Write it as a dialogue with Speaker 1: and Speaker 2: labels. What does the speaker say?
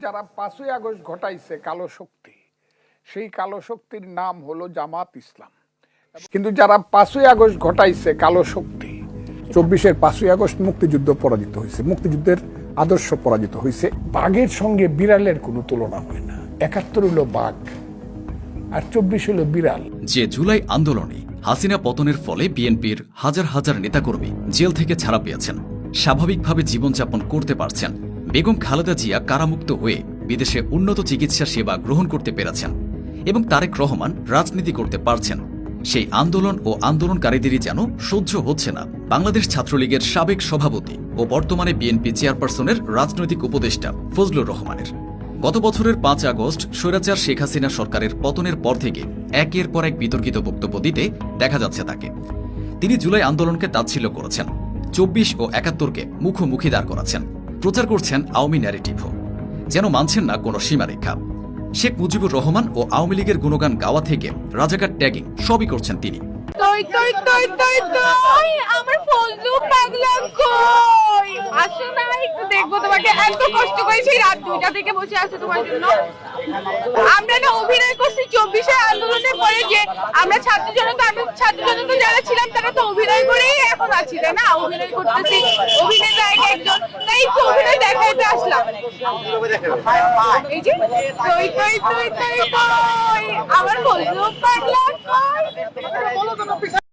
Speaker 1: যারা 5ই আগস্ট ঘটাইছে কালো শক্তি, সেই কালো শক্তির নাম হলো জামাত ইসলাম। কিন্তু যারা 5ই আগস্ট ঘটাইছে কালো শক্তি, 24-এর 5ই আগস্ট মুক্তিযুদ্ধ পরাজিত হয়েছে, মুক্তিযুদ্ধের আদর্শ পরাজিত হয়েছে। বাঘের সঙ্গে বিড়ালের কোনো তুলনা হয় না। 71 হলো বাঘ আর 24 হলো বিড়াল।
Speaker 2: যে জুলাই আন্দোলনে হাসিনা পতনের ফলে বিএনপির হাজার হাজার নেতাকর্মী জেল থেকে ছাড়া পেয়েছেন, স্বাভাবিকভাবে জীবনযাপন করতে পারছেন, বেগম খালেদা জিয়া কারামুক্ত হয়ে বিদেশে উন্নত চিকিৎসা সেবা গ্রহণ করতে পেরেছেন এবং তারেক রহমান রাজনীতি করতে পারছেন, সেই আন্দোলন ও আন্দোলনকারীদেরই যেন সহ্য হচ্ছে না বাংলাদেশ ছাত্রলীগের সাবেক সভাপতি ও বর্তমানে বিএনপি চেয়ারপারসনের রাজনৈতিক উপদেষ্টা ফজলুর রহমানের। গত বছরের 5 আগস্ট স্বৈরাচার শেখ হাসিনা সরকারের পতনের পর থেকে একের পর এক বিতর্কিত বক্তব্য দিতে দেখা যাচ্ছে তাকে। তিনি জুলাই আন্দোলনকে তাচ্ছিল্য করেছেন, 24 ও 71কে মুখোমুখি দাঁড় করাচ্ছেন, প্রচার করছেন আওয়ামী ন্যারেটিভও, যেন মানছেন না কোনো সীমারেখা। শেখ মুজিবুর রহমান ও আওয়ামী লীগের গুণগান গাওয়া থেকে রাজাকার ট্যাগিং সবই করছেন তিনি।
Speaker 3: আমার ফজলু পাগলা কই আসো না, একটু দেখবো তোমাকে। এত কষ্ট করে সেই রাত 2টা থেকে বসে আছে তোমার জন্য। আমরা না অভিনয় করছি 24-এর আন্দোলনের পরে, যে আমরা ছাত্র জনতা যারা ছিলাম তারা তো অভিনয় করেই এখন আছি, তাই না? অভিনয় করতেছি, অভিনয় নায়ক একজন, তাই একটু অভিনয় দেখাইতে আসলাম। এই যে আমার ফজলু পাগলা কই।